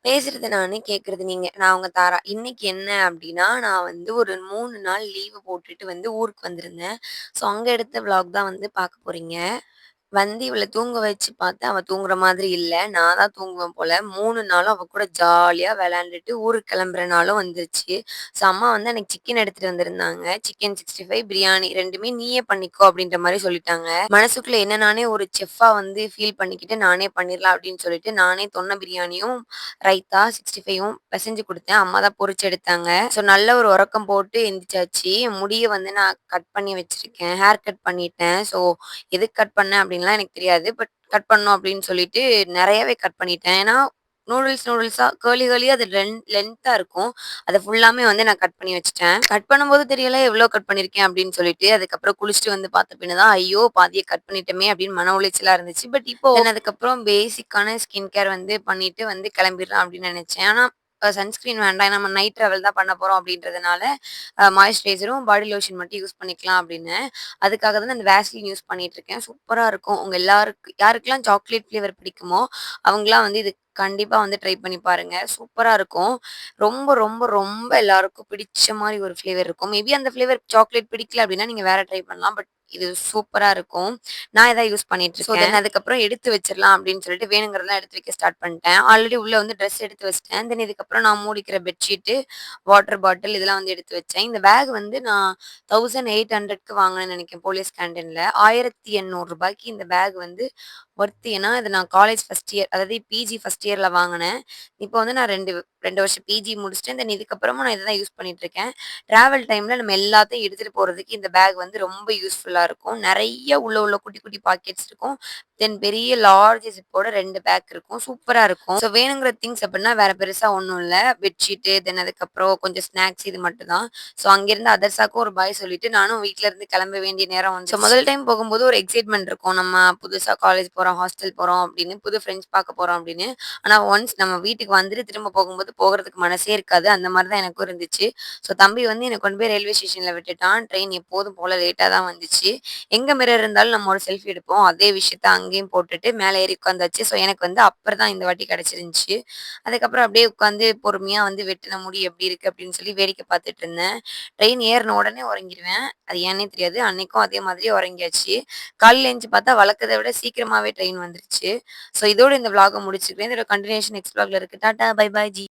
பேசுறது நானு, கேட்கறது நீங்க. நான் உங்க தாரா. இன்னைக்கு என்ன அப்டின்னா, நான் வந்து ஒரு 3 நாள் லீவு போட்டுட்டு வந்து ஊருக்கு வந்திருந்தேன். ஸோ, அங்க எடுத்த விளாக் தான் வந்து பார்க்க போறீங்க. வந்து இவள தூங்க வச்சு பார்த்தேன். அவ தூங்குற மாதிரி இல்ல. நான் தான் தூங்குவேன் போல. 3 நாளும் அவ கூட ஜாலியா விளையாண்டுட்டு ஊருக்கு கிளம்புற நாளும் வந்துருச்சு. ஸோ அம்மா வந்து அன்னைக்கு சிக்கன் எடுத்துட்டு வந்திருந்தாங்க. சிக்கன் 65 பிரியாணி 2மே நீயே பண்ணிக்கோ அப்டின்ற மாரி சொல்லிட்டாங்க. மனசுக்குள்ள என்ன நானே ஒரு செஃப்பா வந்து ஃபீல் பண்ணிக்கிட்டு நானே பண்ணிரலாம் அப்டின்னு சொல்லிட்டு, நானே தொன்ன பிரியாணியும், ரைத்தா 65யும் பெசஞ்சு குடுத்தேன். அம்மா தான் பொரிச்சு எடுத்தாங்க. ஸோ நல்ல ஒரு உறக்கம் போட்டு எந்திரிச்சாச்சு. முடிய வந்து நான் கட் பண்ணி வச்சிருக்கேன். ஹேர் கட் பண்ணிட்டேன். ஸோ எதுக்கு கட் பண்ணேன் அப்டின்லாம் எனக்கு தெரியாது. பட் கட் பண்ணணும் அப்டின்னு சொல்லிட்டு நெறையாவே கட் பண்ணிட்டேன். ஏன்னா, நூடுல்ஸா கர்லி அது லென்த்தா இருக்கும். அத ஃபுல்லாமே வந்து நான் கட் பண்ணி வச்சுட்டேன். கட் பண்ணும்போது தெரியல எவ்ளோ கட் பண்ணியிருக்கேன் அப்டின்னு சொல்லிட்டு. அதுக்கப்புறம் குளிச்சுட்டு வந்து பார்த்த பின்ன தான், ஐயோ! பாதிய கட் பண்ணிட்டோமே அப்டின்னு மன உளைச்சலா இருந்துச்சு. பட் இப்போ தென் அதுக்கப்புறம் பேசிக்கான ஸ்கின் கேர் வந்து பண்ணிட்டு வந்து கிளம்பிர்லாம் அப்டின்னு நெனச்சேன். ஆனா சன்ஸ்கிரீன் வேண்டாம். நம்ம நைட் ட்ராவல் தான் பண்ண போறோம் அப்டின்றதுனால, மாய்ஸ்சரைசரும், பாடி லோஷன் மட்டும் யூஸ் பண்ணிக்கலாம் அப்டின்னு. அதுக்காக தான் அந்த வேஸ்லின் யூஸ் பண்ணிட்டு இருக்கேன். சூப்பரா இருக்கும். உங்க யாருக்கெல்லாம் சாக்லேட் ஃப்ளேவர் பிடிக்குமோ, அவங்கலாம் வந்து இது கண்டிப்பா வந்து ட்ரை பண்ணி பாருங்க. சூப்பரா இருக்கும். ரொம்ப, ரொம்ப, ரொம்ப எல்லாருக்கும் பிடிச்ச மாரி ஒரு ஃப்ளேவர் இருக்கும். மேபி அந்த ஃப்ளேவர் சாக்லேட் பிடிக்கல அப்டின்னா, நீங்க வேற ட்ரை பண்ணலாம். பட் இது சூப்பரா இருக்கும். நான் இதான் யூஸ் பண்ணிட்டு இருக்கேன். ஸோ தென் அதுக்கப்புறம் எடுத்து வச்சிரலாம் அப்டின்னு சொல்லிட்டு வேணுங்கிறதெல்லாம் எடுத்து வைக்க ஸ்டார்ட் பண்ணிட்டேன். ஆல்ரெடி உள்ள வந்து ட்ரெஸ் எடுத்து வச்சுட்டேன். தென் இதுக்கப்புறம் நான் மூடிக்கிற பெட்ஷீட்டு, வாட்டர் பாட்டில் இதெல்லாம் வந்து எடுத்து வச்சேன். இந்த பேக் வந்து நான் 1800க்கு வாங்குனேன்னு நெனைக்கிறேன் போலீஸ் கேன்டீன்ல. ரூ. 1800 இந்த பேக் வந்து ஒர்த். ஏன்னா, இது நான் காலேஜ் ஃபர்ஸ்ட் இயர் அதாவது பிஜி ஃபர்ஸ்ட் இயர்ல வாங்குனேன். இப்போ வந்து நான் 2 வருஷம் பிஜி முடிச்சுட்டேன். தென் இதுக்கப்புறமும் நான் இத தான் யூஸ் பண்ணிட்டு இருக்கேன். டிராவல் டைம்ல நம்ம எல்லாத்தையும் எடுத்துட்டு போறதுக்கு இந்த பேக் வந்து ரொம்ப யூஸ்ஃபுல்லா இருக்கும். நெறைய உள்ள குட்டி குட்டி பாக்கெட்ஸ் இருக்கும். தென் பெரிய லார்ஜ் ஜிப்போட 2 பேக் இருக்கும். சூப்பரா இருக்கும். ஸோ வேணுங்கிற திங்ஸ் அப்டின்னா வேற பெருசா ஒண்ணும் இல்ல. பெட்ஷீட்டு, தென் அதுக்கப்புறம் கொஞ்சம் ஸ்நாக்ஸ் இது மட்டும் தான். ஸோ அங்கேருந்து அதர்ஸாக்கும் ஒரு பாய் சொல்லிட்டு நானும் வீட்ல இருந்து கிளம்ப வேண்டிய நேரம் வந்துச்சு. ஸோ முதல் டைம் போகும்போது ஒரு எக்ஸைட்மென்ட் இருக்கும். நம்ம புதுசா காலேஜ் போறோம், ஹாஸ்டல் போறோம் அப்படின்னு, புது ஃப்ரெண்ட்ஸ் பார்க்க போறோம் அப்படின்னு. ஆனா ஒன்ஸ் நம்ம வீட்டுக்கு வந்துட்டு திரும்ப போகும்போது போகறதுக்கு மனசே இருக்காது. அந்த மாரி தான் எனக்கும் இருந்துச்சு. ஸோ தம்பி வந்து என்ன கொண்டு போய் ரயில்வே ஸ்டேஷன்ல விட்டுட்டான். ட்ரெயின் எப்போதும் போல லேட்டா தான் வந்துச்சு. எங்க மிரர் இருந்தாலும் நம்ம ஒரு செல்ஃபி எடுப்போம். அதே விஷயத்த அங்கேயும் போட்டுட்டு மேல ஏறி உட்காந்தாச்சு. ஸோ எனக்கு வந்து அப்பர் தான் இந்த வாட்டி கிடைச்சிருந்துச்சு. அதுக்கப்புறம் அப்படியே உட்காந்து பொறுமையா வந்து வெட்டுன முடி எப்படி இருக்கு அப்படின்னு சொல்லி வேடிக்கை பார்த்துட்டு இருந்தேன். ட்ரெயின் ஏறுன உடனே உறங்கிருவேன். அது ஏன்னே தெரியாது. அன்னைக்கும் அதே மாதிரி உறங்கியாச்சு. காலையில எந்திச்சு பார்த்தா வழக்கத்த விட சீக்கிரமாவே ட்ரெயின் வந்துருச்சு. ஸோ இதோட இந்த விளாக முடிச்சுக்கிறேன். இதோட கன்டினியூஷன் நெக்ஸ்ட் விளாக்ல இருக்கு. Tata bye bye G.